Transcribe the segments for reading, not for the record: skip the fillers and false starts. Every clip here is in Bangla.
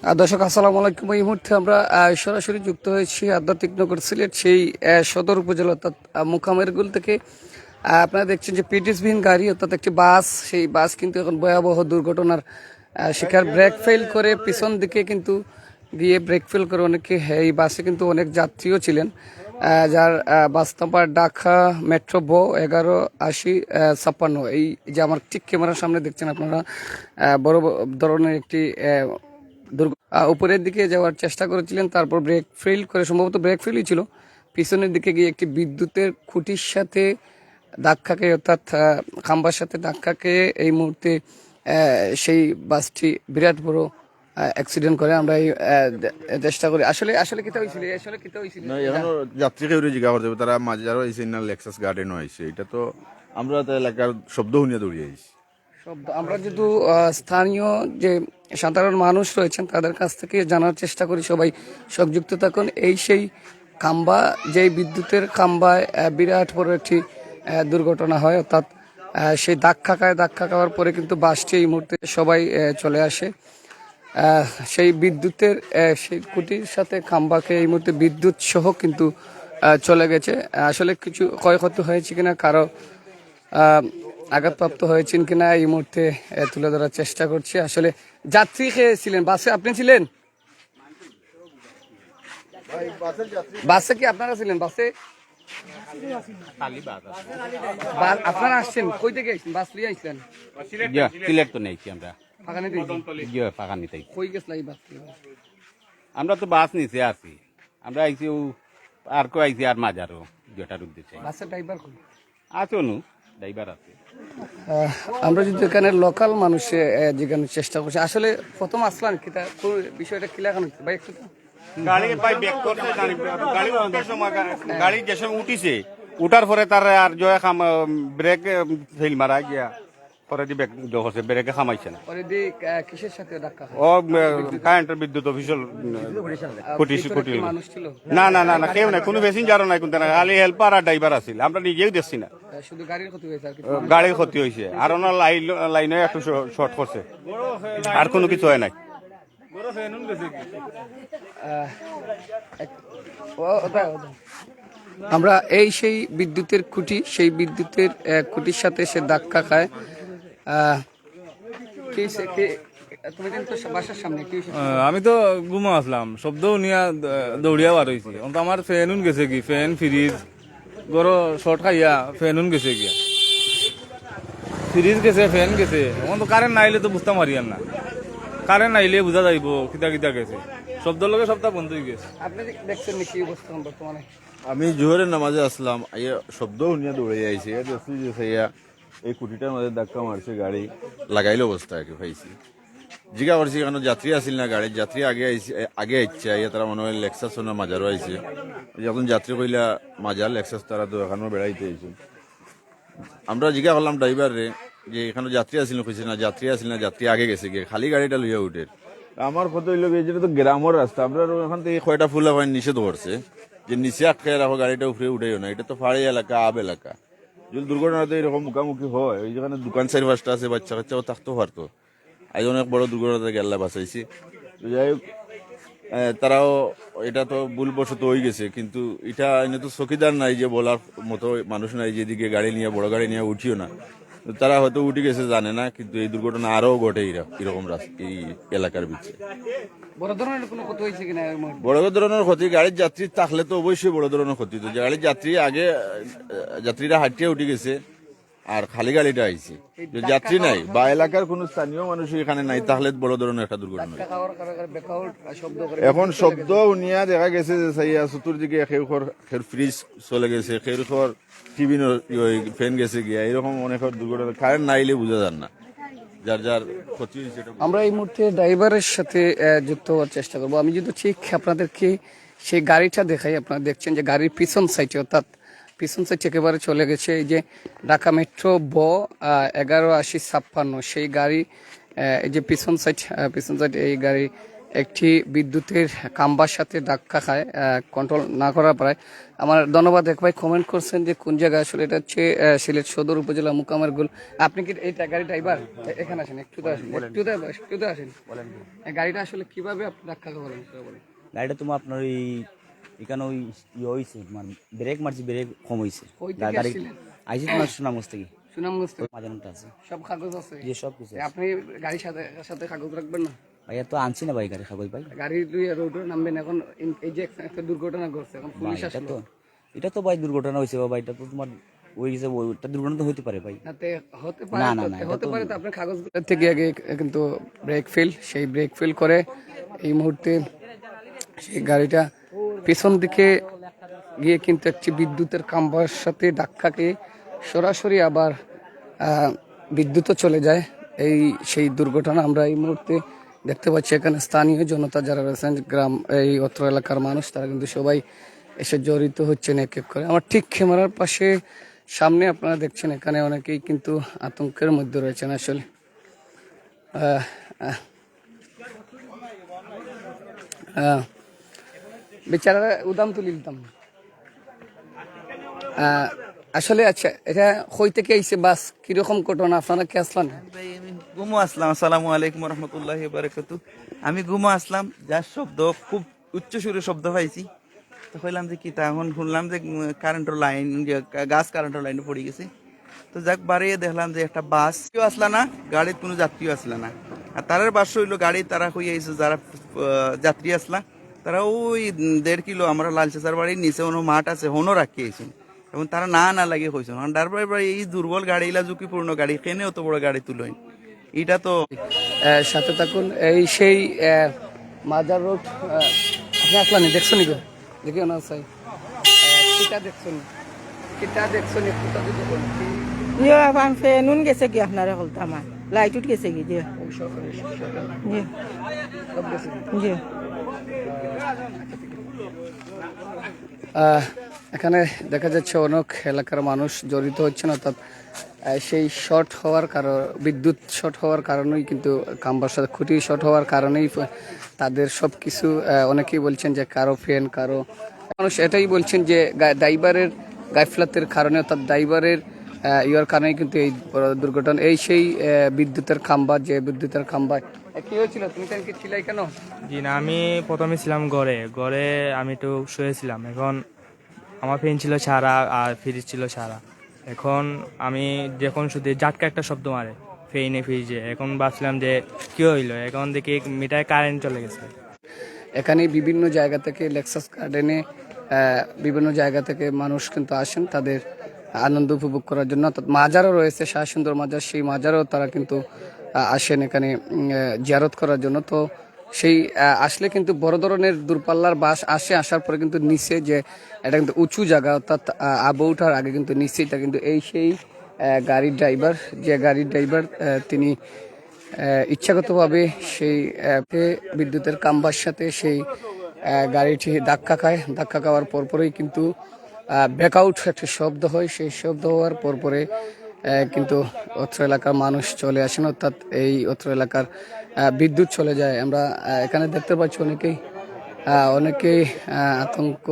দর্শক আসসালামু আলাইকুম। এই মুহূর্তে আমরা সরাসরি যুক্ত হয়েছি আধ্যাত্মিক নগর সিলেট সেই সদর উপজেলা অর্থাৎ মোকামেরগুল থেকে। আপনারা দেখছেন যে পিটিসবিহীন গাড়ি অর্থাৎ একটি বাস, সেই বাস কিন্তু এখন ভয়াবহ দুর্ঘটনার শিকার। ব্রেক ফেল করে পিছন দিকে কিন্তু গিয়ে ব্রেক ফেল করে অনেকে, এই বাসে কিন্তু অনেক যাত্রীও ছিলেন, যার বাস নাম্বার ঢাকা মেট্রো ব 118056। এই যে আমার ঠিক ক্যামেরার সামনে দেখছেন আপনারা, বড় ধরনের একটি উপরের দিকে যাওয়ার চেষ্টা করেছিলেন, তারপর ব্রেক ফেল করে, সম্ভবত ব্রেক ফেলই ছিল, পিছনের দিকে গিয়ে একটি বিদ্যুতের খুঁটির সাথে ধাক্কা খেয়ে, অর্থাৎ খাম্বার সাথে ধাক্কা খেয়ে এই মুহূর্তে সেই বাসটি বিরাট বড় অ্যাক্সিডেন্ট করে। আমরা এই চেষ্টা করি আসলে আসলে কিতা হয়েছিল, আসলে কিতা হয়েছিল না এখনো যাত্রীকে জিজ্ঞাসা করতে হবে, তারা মাঝে যারা আইসে না লেক্সাস গার্ডেনও আইসে, এটা তো আমরা তো এলাকার শব্দ শুনিয়া দৌড়িয়ে আইসি। শব্দ আমরা যেহেতু স্থানীয় যে সাধারণ মানুষ রয়েছেন তাদের কাছ থেকে জানার চেষ্টা করি, সবাই সংযুক্ত থাকুন। এই সেই খাম্বা, যেই বিদ্যুতের খাম্বায় বিরাট বড় একটি দুর্ঘটনা হয়, অর্থাৎ সেই ধাক্কা খাওয়ার পরে কিন্তু বাসটি এই মুহূর্তে সবাই চলে আসে। সেই বিদ্যুতের সেই খুঁটির সাথে খাম্বাকে এই মুহূর্তে বিদ্যুৎ সহ কিন্তু চলে গেছে। আসলে কিছু ক্ষয়ক্ষতি হয়েছে কিনা, কারো আঘাতপ্রাপ্ত হয়েছেন কিনা এই মুহূর্তে তুলে ধরার চেষ্টা করছি। আসলে যাত্রী খেয়েছিলেন, বাসে আপনি ছিলেন? বাসে কি আপনারা ছিলেন? বাসে আপনারা আসছেন কই থেকে? আসছেন বাস লিয়ে আসছেন? সিলেট তো নেই আমরা ফাঁকা নিতে ফাঁকা নিতেই কই গেছিল এই বাস? আমরা তো বাস নিচে আছি, আমরা আইছি আর কেউ আইছি আর মাঝারও যেটার উদ্দেশ্যে বাসের ড্রাইভার কই আছে, অনু ড্রাইভার আছে। আমরা যদি এখানে লোকাল মানুষে জিজ্ঞাসার চেষ্টা করছি, আসলে প্রথম আসলাম কিতা বিষয়টা কি লাগানো ভাই একটু গাড়ি ভাই ব্যাক করতে গাড়ি উঠার সময় গাড়ি যে সময় উঠিছে, উঠার পরে তার আর জয় ব্রেক ফেল মারা গিয়া পরে দি ব্যাক করছে, ব্রেকে খামাইছে না। পরে দিয়ে কিসের সাথে ধাক্কা হয়? ও কারেন্টের বিদ্যুৎ অফিসিয়াল খুঁটি মানুষ ছিল? না না না না কেউ নাই, কোনো প্যাসেঞ্জারও নাই, কোনটা নাই, খালি হেল্পার আর ড্রাইভার আছিল, আমরা নিজেও দেখছি না। শুধু গাড়ির ক্ষতি হয়েছে আর কি? গাড়ির ক্ষতি হয়েছে, আর ওনার লাইনে একটু শর্ট করছে, আর কোনো কিছু হয় নাই। আমরা এই সেই বিদ্যুতের খুঁটি, সেই বিদ্যুতের খুঁটির সাথে সে ধাক্কা খায়। তুমি কিন্তু বাসার সামনে কি হয়েছে? আমি তো ঘুমা আসলাম, শব্দ নিয়ে দৌড়িয়া বার হয়েছি। আমার ফ্যান গেছে কি, ফ্যান ফ্রিজ গরো শর্ট খাইয়া ফ্যান গেছে গিয়া, ফ্রিজ গেছে, ফ্যান গেছে। এখন তো কারেন্ট নাইলে তো বুঝতে পারিয়ান না, কারেন্ট নাইলে বুঝা যাইব কিতা কিতা গেছে। শব্দের লগে সবটা বন্ধ হয়ে গেছে। আপনি দেখছেন কি অবস্থা বর্তমানে? আমি জোহরের নামাজে আসলাম, আইয়া শব্দ শুনিয়া দৌড়িয়ে আইসি, দেখছি যে সাইয়া এই কুটিটার মাঝে ধাক্কা মারছে, গাড়ি লাগাইলে অবস্থা আর কি পাইছি। জিজ্ঞা করছি কেন যাত্রী আসিল না, গাড়ির যাত্রী আগে আইছে, আইয়া তারা মনে হয় লেক্সাস না মাজারও আইছে। যখন যাত্রী কইলা মাজার লেক্সাস, তারা তো এখানেও বেড়াইতে আইছে। আমরা জিজ্ঞা করলাম ড্রাইভার রে যে এখানে যাত্রী আসিল, কইছে না যাত্রী আসিল না, যাত্রী আগে গেছে গিয়ে, খালি গাড়িটা লইয়া উঠে। আমার কত হইল যেটা তো গ্রামের রাস্তা, আপনার ওখান থেকে কয়টা ফুলা হয় নিষেধ করছে যে নিচে আটকে রাখো, গাড়িটা উপরে উঠেও না, এটা তো পাহাড়ি এলাকা, আব এলাকা। যদি দুর্ঘটনাতে এরকম মুখামুখি হয়, ওই যেখানে দোকান চারি পাঁচটা আছে, বাচ্চা কাচ্চাও থাকতেও পারতো। আজ অনেক বড় দুর্ঘটনাতে গেল্লা বাঁচাইছি। যাই হোক, তারাও এটা তো ভুলবশত হয়ে গেছে, কিন্তু এটা এনে তো চকিদার নাই যে বলার মতো মানুষ নাই যেদিকে গাড়ি নিয়ে, বড় গাড়ি নিয়ে উঠিও না। তারা হয়তো উঠে গেছে জানে না, কিন্তু এই দুর্ঘটনা আরো ঘটে এরকম এই এলাকার ভিতরে। বড় ধরনের কোনো ক্ষতি হয়েছে কিনা? বড় ধরনের ক্ষতি গাড়ির যাত্রী থাকলে তো অবশ্যই বড় ধরনের ক্ষতি তো। গাড়ির যাত্রী আগে, যাত্রীরা হাঁটিয়ে উঠে গেছে আর খালি গাড়িটা আইছে, যাত্রী নাই বা এলাকার কোন স্থানীয় মানুষ এখানে নাই, তাহলে বড় ধরনের একটা দুর্ঘটনা। এখন শব্দ শুনিয়া দেখা গেছে যে সাইয়া চতুর্দিকে খের ফ্রিজ চলে গেছে, খের টিভি ফ্যান গেছে গিয়া, এরকম অনেক দুর্ঘটনা। কারেন্ট নাইলে বোঝা যান না যার যার ক্ষতি হয়েছে। আমরা এই মুহূর্তে ড্রাইভারের সাথে যুক্ত হওয়ার চেষ্টা করবো। আমি যদি ঠিক আপনাদেরকে সেই গাড়িটা দেখাই, আপনারা দেখছেন যে গাড়ির পিছন সাইডে, অর্থাৎ পিছন সাইড একেবারে চলে গেছে। এই যে ঢাকা মেট্রো ব 118056, সেই গাড়ি, এই যে পিছন সাইড এই গাড়ি একটি বিদ্যুতের খাম্বার সাথে ধাক্কা খায়, কন্ট্রোল না করার পরে। আমার ধন্যবাদ, এক ভাই কমেন্ট করছেন যে কোন জায়গায়, আসলে এটা হচ্ছে সিলেট সদর উপজেলা মুকামের গোল। আপনি কি এই গাড়ি ড্রাইভার? এখানে আসেন, একটু একটু আসেন। এই গাড়িটা আসলে কিভাবে আপনি ধাক্কা খাবেন বলেন? গাড়িটা তোমার আপনার ওই এখানে ওই হয়েছে মানে ব্রেক মারছি, ব্রেক কম হয়েছে। কই থেকে গাড়ি আসছিলেন? আইসি তোমার সুনামগঞ্জ থেকে। সুনামগঞ্জ থেকে? মাঝানটা আছে, সব কাগজ আছে? যে সব কিছু আছে। আপনি গাড়ির সাথে সাথে কাগজ রাখবেন না? ভাইয়া তো আনছি না ভাই গাড়ি কাগজ ভাই। গাড়ি রোডে নামবেন এখন, এই যে একটা দুর্ঘটনা ঘটছে, এখন ভাই, পুলিশ এটা আসলো। তো এটা তো ভাই দুর্ঘটনা হয়েছে বাবা, এটা তো তোমার ওই যে ওইটা দুর্ঘটনা তো হতে পারে ভাই। তাতে হতে পারে, না, না, না, হতে এটা তো- পারে। তো আপনার কাগজগুলো থেকে আগে কিন্তু ব্রেক ফেল, সেই ব্রেক ফেল করে এই মুহূর্তে সেই গাড়িটা পেছন দিকে গিয়ে কিন্তু একটি বিদ্যুতের খাম্বার সাথে ধাক্কা খেয়ে সরাসরি আবার বিদ্যুৎও চলে যায়। সেই দুর্ঘটনা আমরা এই মুহূর্তে দেখতে পাচ্ছি। এখানে স্থানীয় জনতা যারা রয়েছেন, গ্রাম এই অত্র এলাকার মানুষ, তারা কিন্তু সবাই এসে জড়িত হচ্ছেন এক এক করে। আমার ঠিক ক্যামেরার পাশে সামনে আপনারা দেখছেন, এখানে অনেকেই কিন্তু আতঙ্কের মধ্যে রয়েছেন আসলে। বেচারা উদাম তুলি দিতাম আসলে। আচ্ছা, এটা কই থেকে আইছে বাস, কিরকম ঘটনা, আপনারা কে আসলেন? ভাই আমি ঘুমো আসলাম। আসসালামু আলাইকুম রহমতুল্লাহি বারাকাতু। আমি ঘুমো আসলাম, যার শব্দ খুব উচ্চ সুরে শব্দ পাইছি, তো কইলাম যে কি, তা এখন শুনলাম যে কারেন্টের লাইন, গাছ কারেন্টের লাইনে পড়ে গেছে। তো যাক বাড়িয়ে দেখলাম যে একটা বাস কেউ আসলা না, গাড়ির কোনো যাত্রীও আসলা না। আর তারার বাস হইলো গাড়ি, তারা হয়ে আইছে যারা যাত্রী আসলা, তারা ওই 1.5 কিলো আমরা লালচেচার বাড়ির নিচে কোনো মাঠ আছে হনো রাখি আইছেন, এবং তারা না না লাগে কইছেন। কারণ তারপরে এই দুর্বল গাড়ি, ইলা ঝুঁকিপূর্ণ গাড়ি, কেনে অত বড় গাড়ি তুলেন, এটা তো। সাথে থাকুন। এই সেই মাজার রোড আপনি আসলেন, দেখছো নি? দেখি না সাই কিটা দেখছেন, কিটা দেখছেন একটু তাদের দেখুন। ইয়ে আবার ফেনুন গেছে কি আপনারা বলতে আমার লাইট উঠ গেছে কি দিয়ে জি জি। এখানে দেখা যাচ্ছে অনেক এলাকার মানুষ জড়িত হচ্ছেন, অর্থাৎ সেই শর্ট হওয়ার কারণ, বিদ্যুৎ শর্ট হওয়ার কারণেই কিন্তু খাম্বার সাথে খুঁটি শর্ট হওয়ার কারণেই তাদের সব কিছু, অনেকেই বলছেন যে কারো ফ্যান, কারো মানুষ এটাই বলছেন যে ড্রাইভারের গাফলাতের কারণে, অর্থাৎ ড্রাইভারের ইয়ার কারণেই কিন্তু এই বড় দুর্ঘটনা। এই সেই বিদ্যুতের খাম্বা, যে বিদ্যুতের খাম্বায় কি হয়েছিল? তুমি কি ছিলাই কেন? জি না, আমি প্রথমে ছিলাম ঘরে আমি একটু শুয়েছিলাম। এখন আমার ফ্যান ছিল সারা আর ফ্রিজ ছিল সারা। এখন আমি যখন শুধু ঝাটকা একটা শব্দ মারে ফ্যানে ফ্রিজে, এখন ভাবছিলাম যে কি হইলো, এখন দেখি মিটারে কারেন্ট চলে গেছে। এখানে বিভিন্ন জায়গা থেকে, লেক্সাস গার্ডেনে বিভিন্ন জায়গা থেকে মানুষ কিন্তু আসেন তাদের আনন্দ উপভোগ করার জন্য। অর্থাৎ মাজারও রয়েছে, শাহ সুন্দর মাজার, সেই মাজারও তারা কিন্তু আসেন এখানে জিয়ারত করার জন্য। তো সেই আসলে কিন্তু বড় ধরনের দূরপাল্লার বাস আসে, আসার পরে কিন্তু নিচে যে এটা কিন্তু উঁচু জায়গা, অর্থাৎ আবু ওঠার আগে কিন্তু নিচেইটা কিন্তু এই সেই গাড়ির ড্রাইভার, যে গাড়ির ড্রাইভার তিনি ইচ্ছাগতভাবে সেই বিদ্যুতের খাম্বার সাথে সেই গাড়িটি ধাক্কা খায়। ধাক্কা খাওয়ার পরপরেই কিন্তু ব্যাকআউট একটা শব্দ হয়, সেই শব্দ হওয়ার পরপরে কিন্তু অত্র এলাকার মানুষ চলে আসেন, অর্থাৎ এই অত্র এলাকার বিদ্যুৎ চলে যায়। আমরা এখানে দেখতে পাচ্ছি অনেকেই আতঙ্ক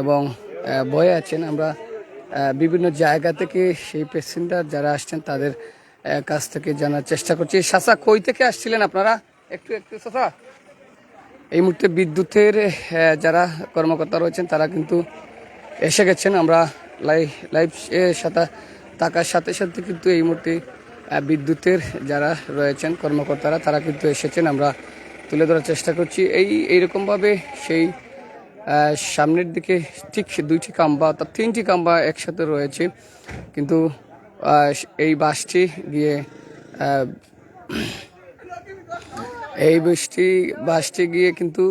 এবং ভয়ে আছেন। আমরা বিভিন্ন জায়গা থেকে সেই প্যাসেঞ্জার যারা আসছেন তাদের কাছ থেকে জানার চেষ্টা করছি। চাচা, কই থেকে আসছিলেন আপনারা? একটু চাচা, এই মুহূর্তে বিদ্যুতের যারা কর্মকর্তা রয়েছেন তারা কিন্তু এসে গেছেন। আমরা লাইভ সাথে থাকার সাথে সাথে কিন্তু এই মুহূর্তে বিদ্যুতের যারা রয়েছেন কর্মকর্তারা, তারা কিন্তু এসেছেন। আমরা তুলে ধরার চেষ্টা করছি। এইরকমভাবে সেই সামনের দিকে ঠিক 2টি খাম্বা, অর্থাৎ 3টি খাম্বা একসাথে রয়েছে, কিন্তু এই বাসটি গিয়ে বাসটি গিয়ে কিন্তু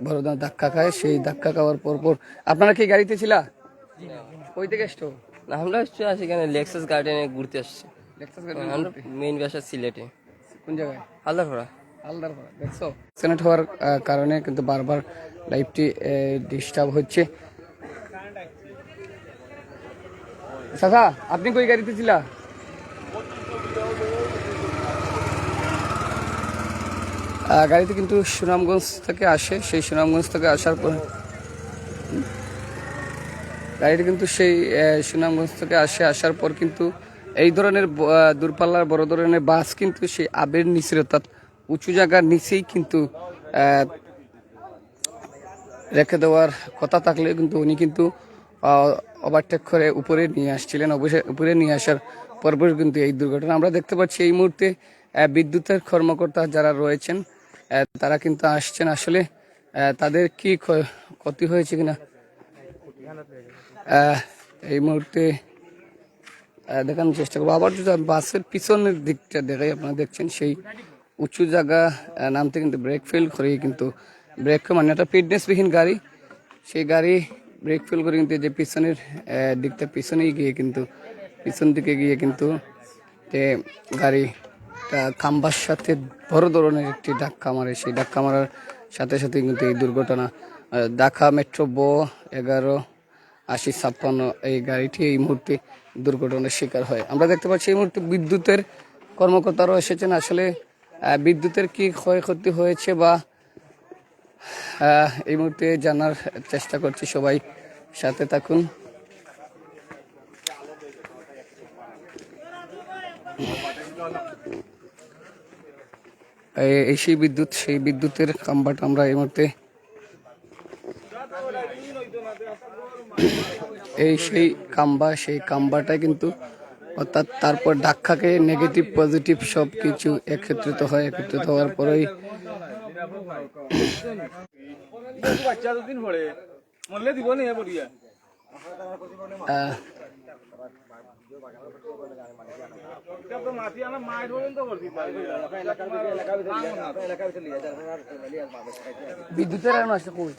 বড় ধাক্কা খায়। সেই ধাক্কা খাওয়ার পরপর আপনারা কি গাড়িতে ছিলা? কই থেকে এসছো? আমরা আসছি এখানে লেক্সাস গার্ডেনে ঘুরতে আসছি। আমরা মেইন বাসা সিলেটে। কোন জায়গায়? হালদারপাড়া। হালদারপাড়া। দেখছো, অ্যাক্সিডেন্ট হওয়ার কারণে কিন্তু বারবার লাইফটি ডিস্টার্ব হচ্ছে। চাচা, আপনি কই গাড়িতে ছিলা? গাড়িতে কিন্তু সুনামগঞ্জ থেকে আসে, সেই সুনামগঞ্জ থেকে আসার পর গাড়িটি কিন্তু সেই সুনামগঞ্জ থেকে আসার পর কিন্তু এই ধরনের দূরপাল্লার বড় ধরনের বাস কিন্তু সেই আবের নিচে অর্থাৎ উঁচু জায়গার নিচেই কিন্তু রেখে দেওয়ার কথা থাকলে কিন্তু উনি কিন্তু ওভারটেক করে উপরে নিয়ে আসছিলেন। অবশ্যই উপরে নিয়ে আসার পরপর কিন্তু এই দুর্ঘটনা আমরা দেখতে পাচ্ছি। এই মুহূর্তে বিদ্যুতের কর্মকর্তা যারা রয়েছেন তারা কিন্তু আসছেন। আসলে তাদের কি ক্ষতি হয়েছে কিনা এই মুহূর্তে দেখানোর চেষ্টা করবো। আবার যদি বাসের পিছনের দিকটা দেখাই, আপনারা দেখছেন সেই উঁচু জায়গা নামতে কিন্তু ব্রেক ফেল করে কিন্তু ব্রেক মানে একটা ফিটনেসবিহীন গাড়ি, সেই গাড়ি ব্রেক ফেল করে কিন্তু যে পিছনের দিকটা পিছনেই গিয়ে কিন্তু পিছন দিকে গিয়ে কিন্তু গাড়িটা খাম্বার সাথে বড় ধরনের একটি ধাক্কা মারে। সেই ধাক্কা মারার সাথে সাথে কিন্তু এই দুর্ঘটনা। ঢাকা মেট্রো 118056 এই গাড়িটি এই মুহূর্তে দুর্ঘটনার শিকার হয়। আমরা দেখতে পাচ্ছি এই মুহূর্তে বিদ্যুতের কর্মকর্তারাও এসেছেন। আসলে বিদ্যুতের কি ক্ষয়ক্ষতি হয়েছে বা এই মুহূর্তে জানার চেষ্টা করছি, সবাই সাথে থাকুন। এই সেই বিদ্যুতের খাম্বাটা আমরা এই মুহূর্তে সেই খাম্বাটা কিন্তু অর্থাৎ তারপর ধাক্কাকে নেগেটিভ পজিটিভ সব কিছু একত্রিত হওয়ার পরেই বিদ্যুতের আছে কই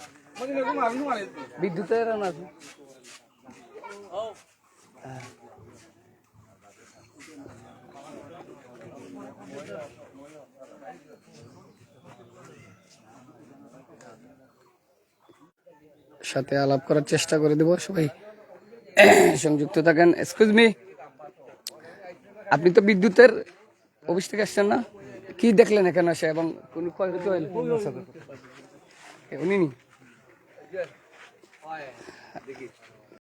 বিদ্যুতের আছে সাথে আলাপ করার চেষ্টা করে দেব। সবাই সংযুক্ত থাকেন। এক্সকিউজ মি, আপনি তো বিদ্যুতের অফিস থেকে আসছেন না? কি দেখলেন এখানে আসে এবং কোন ক্ষয়ক্ষতি হয়নি? উনি নি